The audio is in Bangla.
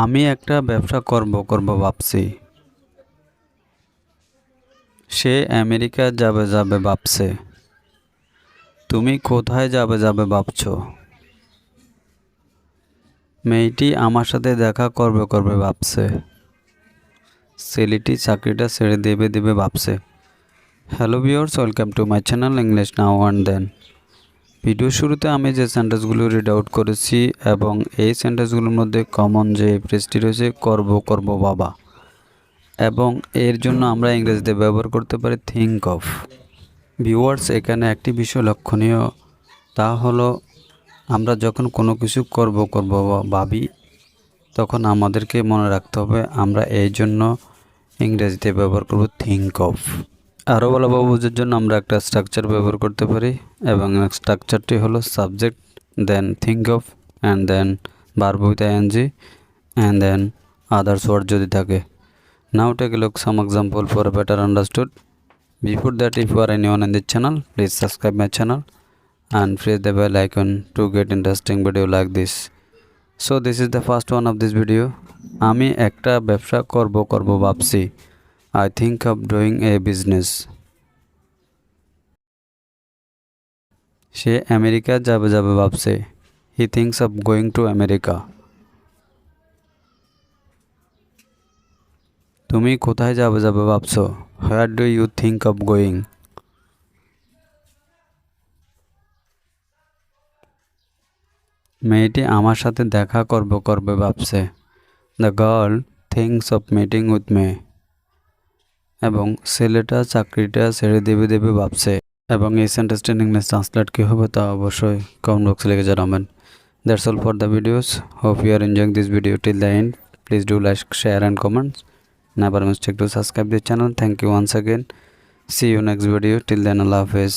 আমি একটা ব্যবসা করব ভাবছি। সে আমেরিকা যাবে ভাবছে। তুমি কোথায় যাবে ভাবছো? মেয়েটি আমার সাথে দেখা করবে ভাবছে। ছেলেটি চাকরিটা ছেড়ে দেবে ভাবছে। Hello viewers, welcome to my channel English now and then. Video শুরুতে আমি যে সেন্টেন্সগুলো রিড আউট করেছি এবং এই সেন্টেন্সগুলোর মধ্যে কমন যে ফ্রেজটি রয়েছে করব বাবা, এবং এর জন্য আমরা ইংরেজিতে ব্যবহার করতে পারি থিঙ্ক অফ। ভিউয়ার্স, এখানে একটি বিষয় লক্ষণীয়, তা হলো আমরা যখন কোনো কিছু করব ভাবি, তখন আমাদেরকে মনে রাখতে হবে আমরা এই জন্য ইংরেজিতে ব্যবহার করব থিঙ্ক অফ। আরও ভালোভাবে বোঝার জন্য আমরা একটা স্ট্রাকচার ব্যবহার করতে পারি, এবং স্ট্রাকচারটি হলো subject, then think of, and then verb with ING, and then others word যদি থাকে। Now take a look some example for a better understood. Before that, if you are anyone in this channel, please subscribe my channel and press the bell icon to get interesting video like this. So this is the first one of this video. আমি একটা ব্যবসা করব ভাবছি। I think of doing a business. Say America যাবে ভাবছে। He thinks of going to America. তুমি কোথায় যাবে ভাবছো? Where do you think of going? মেয়েটি আমার সাথে দেখা করবে ভাবছে। The girl thinks of meeting with me. এবং ছেলেটা চাকরিটা ছেড়ে দেবে ভাবছে। এবং এই সেন্টেন্সটির ইংলিশ ট্রান্সলেট কী হবে তা অবশ্যই কমেন্ট বক্সে লিখে জানাবেন। That's all for the videos. Hope you are enjoying this video till the end. Please do like, share and comments. Never mistake to subscribe the channel. Thank you once again. See you next video. Till then, Allah Hafiz.